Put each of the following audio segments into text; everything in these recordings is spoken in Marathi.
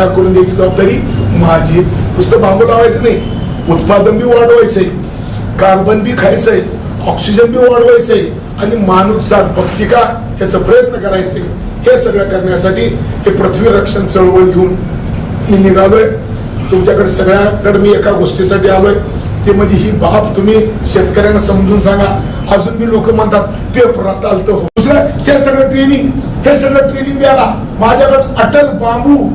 करून द्यायची जबाबदारी माझी. नुसतं बांबू लावायचं नाही, उत्पादन बी वाढवायचंय, कार्बन बी खायचंय, ऑक्सिजन बी वाढवायचंय आणि माणूस जात बघती का याचा प्रयत्न करायचंय. हे सगळं करण्यासाठी हे पृथ्वी रक्षण चळवळ घेऊन मी निघालोय. तुमच्याकडे सगळ्याकडे मी एका गोष्टीसाठी आलोय, ते म्हणजे ही बाब तुम्ही शेतकऱ्यांना समजून सांगा. अजून बी लोक म्हणतात पेपरात आलतं हो. दुसरं हे सगळं ट्रेनिंग द्यायला माझ्याकडे अटल बांबू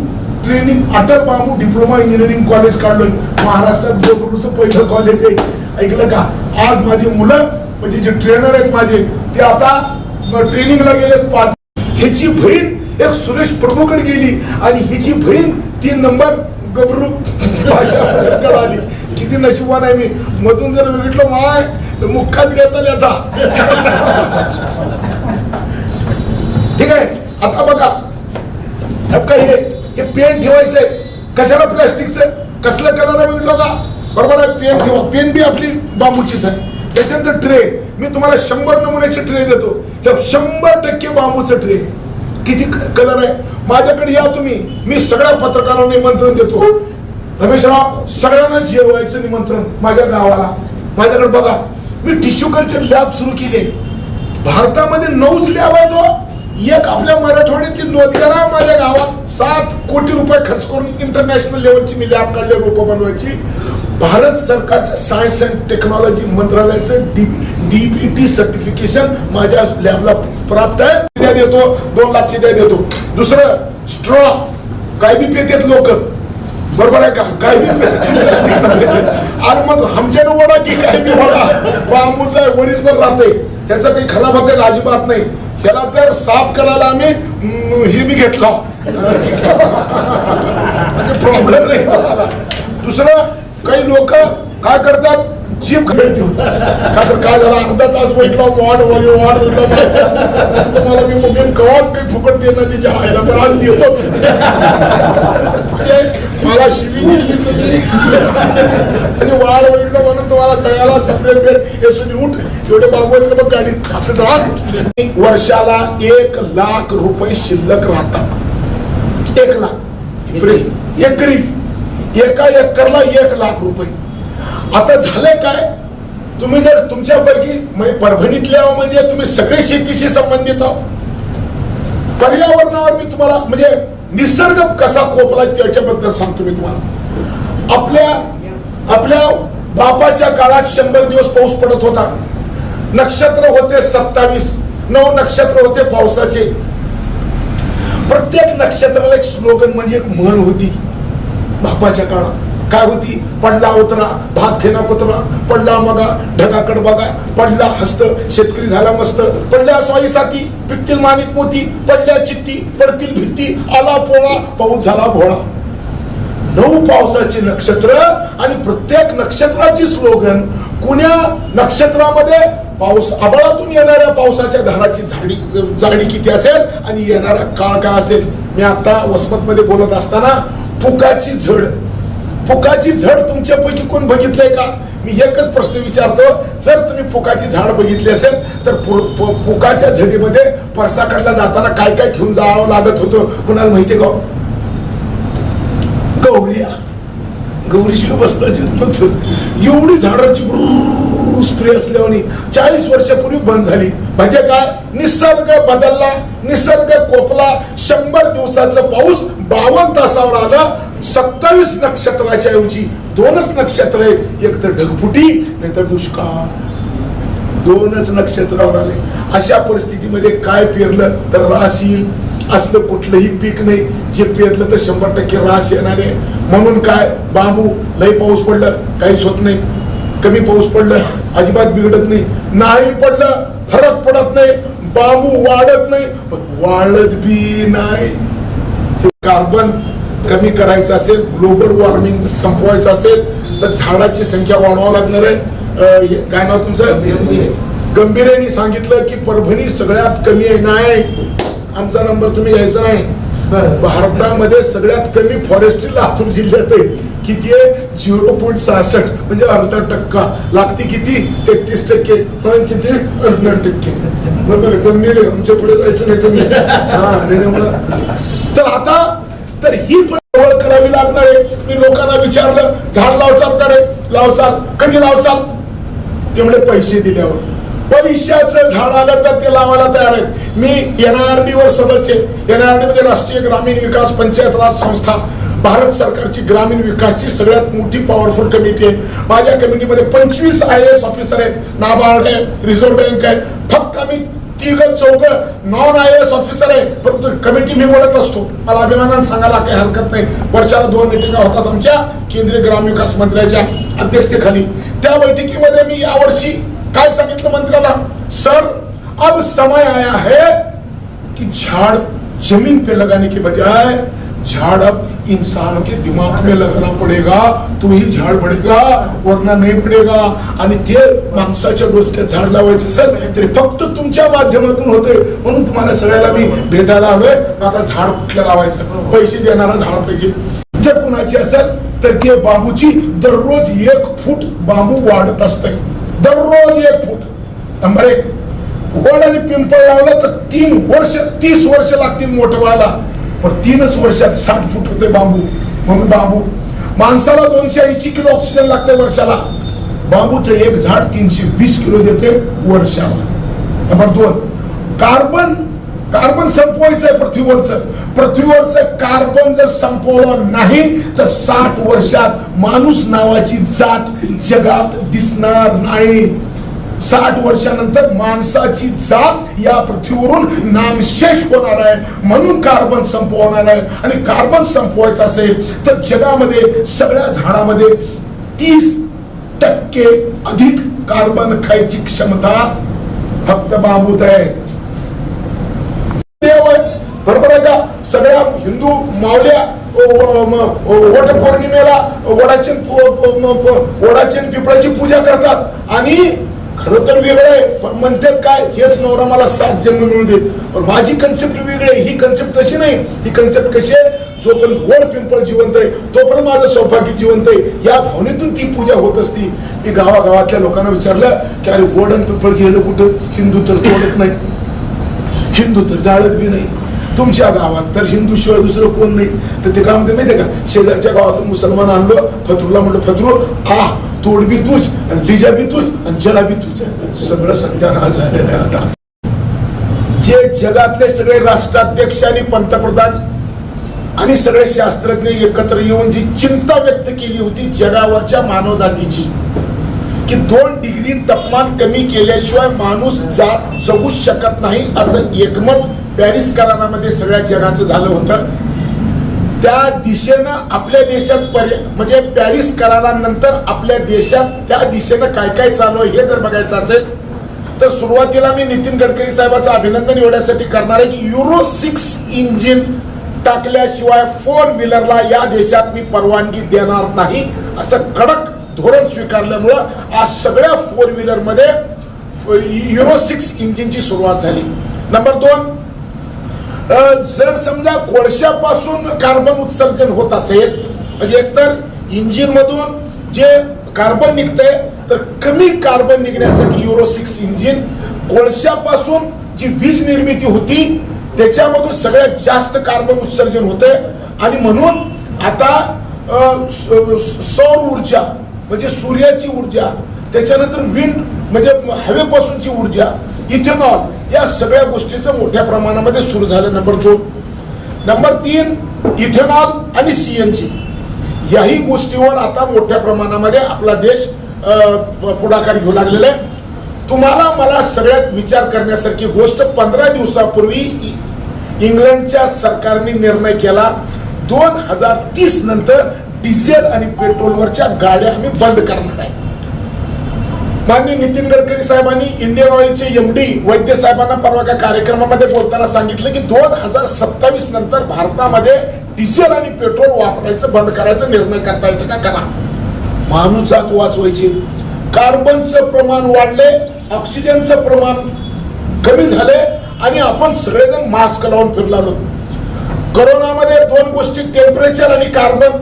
डिप्लोमा इंजिनिअरिंग कॉलेज काढलोय. महाराष्ट्रात गोगरूचं पहिलं कॉलेज आहे. ऐकलं का? आज माझी मुलं म्हणजे जे ट्रेनर आहेत माझे ते आता ट्रेनिंगला गेलेत 5. ह्याची बहीण एक सुरेश प्रभूकडे गेली आणि हिची बहीण 3 नंबर गबरू भाषा आली. किती नशिबान आहे मी. मधून जर बघितलं माय तर मुक्काच घ्यायचा याचा. ठीक आहे. आता बघा हे पेन ठेवायचंय कशाला? प्लास्टिकचं. कसलं कलर बघितलं का? बरोबर आहे. पेन ठेवा. पेन बी आपली बांबूचीच आहे. त्याच्यानंतर ट्रे मी तुम्हाला 100 नमुन्याचे ट्रे देतो. हे 100% बांबूचं ट्रे. किती कलर आहे माझ्याकडे. या तुम्ही. मी सगळ्या पत्रकारांना निमंत्रण देतो. रमेशराव सगळ्यांना जेवायचं निमंत्रण माझ्या गावाला. माझ्याकडे बघा मी टिश्यू कल्चर लॅब सुरू केली. भारतामध्ये 9च लॅब आहे. तो एक आपल्या मराठवाड्यातील लोधियाला माझ्या गावात 7 कोटी रुपये खर्च करून इंटरनॅशनल लेवलची मी लॅब काढली रोपं बनवायची. भारत सरकारच्या सायन्स अँड टेक्नॉलॉजी मंत्रालयाचं DBT सर्टिफिकेशन माझ्या लॅबला प्राप्त आहे. द्या देतो 2 लाखची द्या देतो. दुसरं स्ट्रॉ काय बी पेतात लोक. बरोबर आहे का? काय बी पेतात आणि मग आमच्यानं वडा की काय बी वडा बांबूचा आहे. वरीसभर राहते. त्याचं काही खराब होते अजिबात नाही. त्याला तर साफ करायला आम्ही हे बी घेतला म्हणजे प्रॉब्लेम नाही तुम्हाला. दुसरं काही लोक काय करतात जीप खेळते होत का तर काय झाला अर्धा तास बैठला वाढ तुम्हाला मी मुलीन कवाच काही फुकट देणं तिच्या आईला पण आज देतोच. मला शिवी दिली तुम्ही म्हणजे वाढ बैठलं म्हणून तुम्हाला सगळ्याला सेपरेट बेड येसून उठ एवढे बाबू बघ गाडीत असं राहत. वर्षाला 1 लाख रुपये शिल्लक राहतात. 1 लाख एकरी. एका एकरला 1 लाख रुपये. आता झालंय काय? तुम्ही जर तुमच्यापैकी परभणीतल्या म्हणजे तुम्ही सगळे शेतीशी संबंधित आहोत. पर्यावरणावर मी तुम्हाला म्हणजे निसर्ग कसा कोपला त्याच्याबद्दल सांगतो मी तुम्हाला. आपल्या बापाच्या काळात 100 दिवस पाऊस पडत होता. नक्षत्र होते 27. 9 नक्षत्र होते पावसाचे. प्रत्येक नक्षत्राला एक स्लोगन म्हणजे एक म्हण होती बापाच्या काळात. काय होती? पडला उतरा भात घेणा कुत्रा, पडला मगा ढगाकड बघा, पडला हस्त शेतकरी झाला मस्त, पडल्या स्वाई साथी पिकतील माणिक मोती, पडल्या चित्ती पडतील भित्ती, आला पोळा पाऊस झाला भोळा. 9 पावसाचे नक्षत्र आणि प्रत्येक नक्षत्राची स्लोगन. कुण्या नक्षत्रामध्ये पाऊस आभाळातून येणाऱ्या पावसाच्या धाराची जाडी किती असेल आणि येणारा काळ काय असेल. मी आता वसमत मध्ये बोलत असताना फुकाची झड तुमच्यापैकी कोण बघितलंय का? मी एकच प्रश्न विचारतो. जर तुम्ही फुकाची झाड बघितली असेल तर फुकाच्या झडीमध्ये परसाकडला जाताना काय काय घेऊन जावं लागत होतं कुणाला माहितीये का? गौरीशिवाय बसता येत नव्हतं. एवढी झाडाची स्प्रे असल्याने 40 वर्षापूर्वी बंद झाली. म्हणजे काय? निसर्ग बदलला, निसर्ग कोपला. 100 दिवसाचा पाऊस 52 तासावर आला. 27 नक्षत्राच्या ऐवजी 2च नक्षत्र आहे. एक तर ढगफुटी नाही तर दुष्काळ. 2च नक्षत्रावर आले. अशा परिस्थितीमध्ये काय पेरलं तर रास येईल असलं कुठलंही पीक नाही. जे पेरलं तर 100% रास येणार आहे. म्हणून काय बांबू लई पाऊस पडलं काहीच होत नाही, कमी पाऊस पडलं अजिबात बिघडत नाही, नाही पडलं फरक पडत नाही. बांबू वाढत नाही पण वाढत बी नाही. कार्बन कमी करायचं असेल, ग्लोबल वॉर्मिंग संपवायचं असेल तर झाडाची संख्या वाढवावं लागणार आहे. काय नाव तुमचं? गंभीरेने सांगितलं की परभणी सगळ्यात कमी आहे. नाही, आमचा नंबर तुम्ही घ्यायचा नाही. भारतामध्ये सगळ्यात कमी फॉरेस्ट्री लातूर जिल्ह्यात आहे. किती आहे? 0.66 म्हणजे अर्धा टक्का. लागते किती? 33%. पण किती? अर्धा टक्के. बरोबर गंभीर आहे. आमच्या पुढे जायचं नाही तुम्ही. हा त्याच्यामुळं तर आता तर ही जवळ करावी लागणार आहे. मी लोकांना विचारलं, झाड लावचाल का रे? लावचाल. कधी लावचाल? ते म्हणजे पैसे दिल्यावर. पैशाचं झाड आलं तर ते लावायला तयार आहेत. मी NIRD वर सदस्य. NIRD म्हणजे राष्ट्रीय ग्रामीण विकास पंचायत राज संस्था, भारत सरकारची ग्रामीण विकासची सगळ्यात मोठी पॉवरफुल कमिटी आहे. माझ्या कमिटीमध्ये 25 IAS ऑफिसर आहेत. नाबार्ड आहे, रिझर्व्ह बँक आहे. फक्त आम्ही 3-4 नॉन IAS ऑफिसर आहे, परंतु कमिटी मी ओढत असतो. मला अभिमानाने सांगायला काही हरकत नाही. वर्षाला 2 मिटिंगा होतात आमच्या केंद्रीय ग्रामीण विकास मंत्र्याच्या अध्यक्षतेखाली. त्या बैठकीमध्ये मी यावर्षी काय सांगितलं मंत्र्याला? सर, अब समय आया है कि झाड़ जमीन पे लगाने के बजाय झाड़ अब इंसान के दिमाग में लगाना पडेगा, तो ही झाड बढ़ेगा वरना नाही बढ़ेगा. आणि ते माणसाच्या डोसक्यात झाड लावायचं असेल तरी फक्त तुमच्या माध्यमातून होते. म्हणून तुम्हाला सगळ्याला मी भेटायला आलोय. आता झाड कुठलं लावायचं? पैसे देणारा झाड पाहिजे. जर कुणाची असेल तर ते बांबूची दररोज 1 फूट बांबू वाढत असते. दररोज 1 फूट. नंबर 1, वड आणि पिंपळ लावलं तर 30 वर्ष लागतील मोठं व्हायला, पण 3च वर्षात 60 फूट होते बांबू. म्हणून बांबू. माणसाला 280 किलो ऑक्सिजन लागते वर्षाला. बांबूचं एक झाड 320 किलो देते वर्षाला. नंबर 2, कार्बन संपवायचं आहे पृथ्वीवरचं कार्बन जर संपवलं नाही तर 60 वर्षात माणूस नावाची जात जगात दिसणार नाही. 60 वर्षानंतर माणसाची जात या पृथ्वीवरून नामशेष होणार आहे. म्हणून कार्बन संपवणार आहे. आणि कार्बन संपवायचं असेल तर जगामध्ये सगळ्या झाडामध्ये 30% अधिक कार्बन खायची क्षमता फक्त बांबूत आहे. बरोबर आहे का? सगळ्या हिंदू मावल्या वटपौर्णिमेला वडाची पिपळाची पूजा करतात आणि खरं तर वेगळं आहे, पण म्हणतात काय, हेच नवरा मला 7 जन्म मिळू दे. पण माझी कन्सेप्ट वेगळी आहे. ही कन्सेप्ट तशी नाही. ही कन्सेप्ट कशी आहे? जोपर्यंत वड पिंपळ जिवंत आहे तोपर्यंत माझं सौभाग्य जिवंत आहे. या भावनेतून ती पूजा होत असती. मी गावागावातल्या लोकांना विचारलं की अरे वड आणि पिंपळ गेलं कुठं? हिंदू तर तोडत नाही, हिंदू तर जाळत बी नाही. तुमच्या गावात तर हिंदू शिवाय दुसरं कोण नाही. तर ते काय म्हणते माहितीये का? शेजारच्या गावातून मुसलमान आणलो, फतरूला म्हणलं फतरू तोड बी तूच आणि लिजा बी तूच आणि जला बी तूच. सगळं सत्यानाश झालेलं आहे. आता जे जगातले सगळे राष्ट्राध्यक्ष आणि पंतप्रधान आणि सगळे शास्त्रज्ञ एकत्र येऊन जी चिंता व्यक्त केली होती जगावरच्या मानवजातीची की 2 डिग्री तापमान कमी केल्याशिवाय माणूस जगू शकत नाही, असं एकमत पॅरिस करारामध्ये सगळ्या जगाचं झालं होतं. त्या दिशेनं आपल्या देशात म्हणजे पॅरिस करारानंतर आपल्या देशात त्या दिशेनं काय काय चालू आहे हे जर बघायचं असेल तर सुरुवातीला मी नितीन गडकरी साहेबांचं अभिनंदन एवढ्यासाठी करणार आहे की Euro 6 इंजिन टाकल्याशिवाय 4 व्हीलरला या देशात मी परवानगी देणार नाही असं कडक धोरण स्वीकारल्यामुळं आज सगळ्या 4 व्हीलर मध्ये Euro 6 इंजिनची सुरुवात झाली. नंबर 2, जर समजा कोळशापासून कार्बन उत्सर्जन होत असेल म्हणजे एकतर इंजिन मधून जे कार्बन निघतंय तर कमी कार्बन निघण्यासाठी Euro 6 इंजिन, कोळशापासून जी वीज निर्मिती होती त्याच्यामधून सगळ्यात जास्त कार्बन उत्सर्जन होते. आणि म्हणून आता सौर ऊर्जा म्हणजे सूर्याची ऊर्जा, त्याच्यानंतर विंड म्हणजे हवेपासूनची ऊर्जा, इथेनॉल, या सगळ्या गोष्टीचं मोठ्या प्रमाणामध्ये सुरू झालं. नंबर 2. नंबर 3, इथेनॉल आणि CNG याही गोष्टीवर आता मोठ्या प्रमाणामध्ये आपला देश पुढाकार घेऊ लागलेला आहे. तुम्हाला मला सगळ्यात विचार करण्यासारखी गोष्ट 15 दिवसापूर्वी इंग्लंडच्या सरकारने निर्णय केला 2030 नंतर डिझेल आणि पेट्रोलवरच्या गाड्या आम्ही बंद करणार आहे. माननीय नितीन गडकरी साहेबांनी इंडियन ऑइलचे MD वैद्य साहेबांना परवा का कार्यक्रमामध्ये बोलताना सांगितलं की 2027 नंतर भारतामध्ये डिझेल आणि पेट्रोल वापरायचं बंद करायचा निर्णय करता येतं का? करा. माणूस जात वाचवायची. कार्बनचं प्रमाण वाढले, ऑक्सिजनचं प्रमाण कमी झाले आणि आपण सगळेजण मास्क लावून फिरलो. कोरोनामध्ये 2 गोष्टी, टेम्परेचर आणि कार्बन.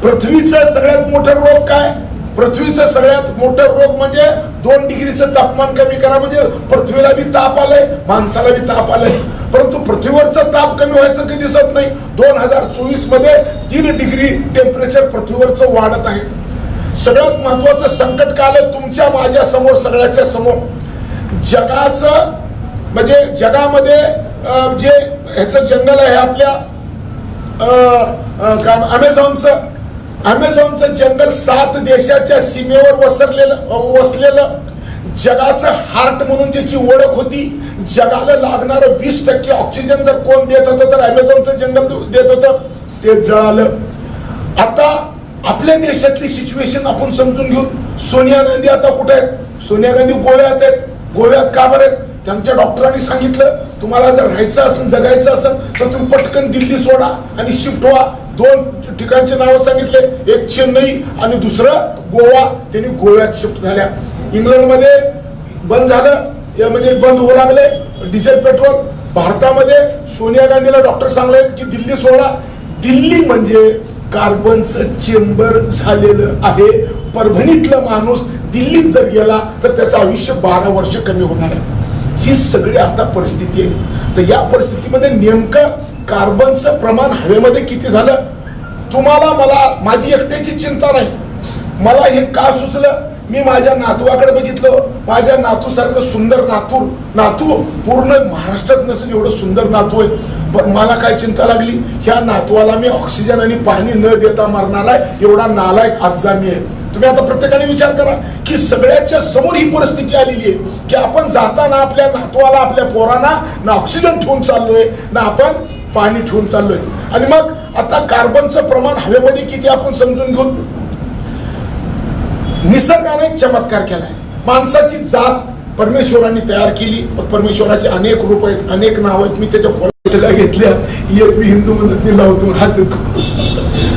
पृथ्वीचं सगळ्यात मोठा रोग काय? पृथ्वीचं सगळ्यात मोठं रोग म्हणजे 2 डिग्रीचं तापमान कमी करा, म्हणजे पृथ्वीला बी ताप आलाय, माणसाला बी ताप आलाय. परंतु पृथ्वीवरचा ताप कमी व्हायचं काही दिसत नाही. 2024 मध्ये 3 डिग्री टेम्परेचर पृथ्वीवरचं वाढत आहे. सगळ्यात महत्वाचं संकट काय आलं तुमच्या माझ्या समोर, सगळ्याच्या समोर. जगाचं म्हणजे जगामध्ये जे ह्याचं जंगल आहे आपल्या अमेझॉनचं जंगल 7 देशाच्या सीमेवर वसलेलं जगाचं हार्ट म्हणून ज्याची ओळख होती, जगाला लागणारं 20% ऑक्सिजन जर कोण देत होतं तर अमेझॉनचं जंगल देत होतं, ते जळालं. आता आपल्या देशातली सिच्युएशन आपण समजून घेऊ. सोनिया गांधी आता कुठे आहेत? सोनिया गांधी गोव्यात आहेत. गोव्यात का बरं आहेत? त्यांच्या डॉक्टरांनी सांगितलं तुम्हाला जर राहायचं असेल, जगायचं असेल तर तुम्ही पटकन दिल्ली सोडा आणि शिफ्ट व्हा. 2 ठिकाणचे नावं सांगितले, एक चेन्नई आणि दुसरं गोवा. त्यांनी गोव्यात शिफ्ट झाल्या. इंग्लंडमध्ये बंद झालं, म्हणजे बंद होऊ लागले डिझेल पेट्रोल. भारतामध्ये सोनिया गांधीला डॉक्टर सांगले की दिल्ली सोडा. दिल्ली म्हणजे कार्बनचं चेंबर झालेलं आहे. परभणीतला माणूस दिल्लीत जर गेला तर त्याचं आयुष्य 12 वर्ष कमी होणार आहे. ही सगळी आता परिस्थिती आहे. तर या परिस्थितीमध्ये नेमकं कार्बनचं प्रमाण हवेमध्ये किती झालं, तुम्हाला मला माझी एकट्याची चिंता नाही. मला हे का सुचलं, मी माझ्या नातवाकडे बघितलं. माझ्या नातूसारखं सुंदर नातू पूर्ण महाराष्ट्रात नसेल एवढं सुंदर नातू आहे. पण मला काय चिंता लागली, ह्या नातवाला मी ऑक्सिजन आणि पाणी न देता मारणार आहे, एवढा नालायक आज्जामी आहे. तुम्ही आता प्रत्येकाने विचार करा की सगळ्याच्या समोर ही परिस्थिती आलेली आहे की आपण जाताना आपल्या नातवाला, आपल्या पोरांना ना ऑक्सिजन ठेवून चाललोय ना आपण पाणी ठेवून चाललोय. आणि मग आता कार्बनचं प्रमाण हवेमध्ये किती आपण समजून घेऊ. निसर्गाने चमत्कार केलाय. माणसाची जात परमेश्वरांनी तयार केली. परमेश्वराचे अनेक रूप आहेत, अनेक नाव आहेत. मी त्याच्या फोटोला घेतल्या, एक मी हिंदू मदत लावतो हसतात.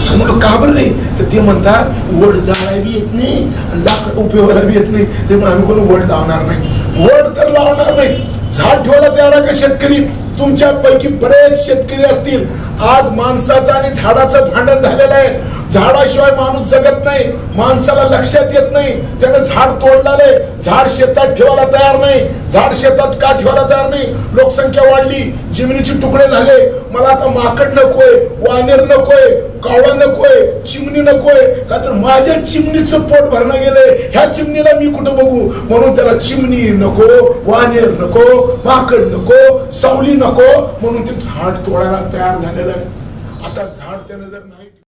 म्हणून का बरं नाही तर ते म्हणतात वड जाळाय बी येत नाही, लाकड उपयोगाला बी येत नाही, त्यामुळे आम्ही कोणी वड लावणार नाही. वड तर लावणार नाही. झाड ठेवायला तयार आहे का शेतकरी? तुमच्यापैकी बरेच शेतकरी असतील. आज माणसाचं आणि झाडाचं भांडण झालेलं आहे. झाडाशिवाय माणूस जगत नाही. माणसाला लक्षात येत नाही, त्यानं झाड तोडलाय. झाड शेतात ठेवायला तयार नाही. झाड शेतात का ठेवायला तयार नाही? लोकसंख्या वाढली, जमिनीचे तुकडे झाले. मला आता माकड नकोय, वानेर नकोय, कावळा नकोय, चिमणी नकोय, का तर माझ्या चिमणीचं पोट भरणं गेलंय. ह्या चिमणीला मी कुठं बघू? म्हणून त्याला चिमणी नको, वानेर नको, माकड नको, सावली नको, म्हणून ते झाड तोडायला तयार झालेलं आहे. आता झाड त्यानं जर नाही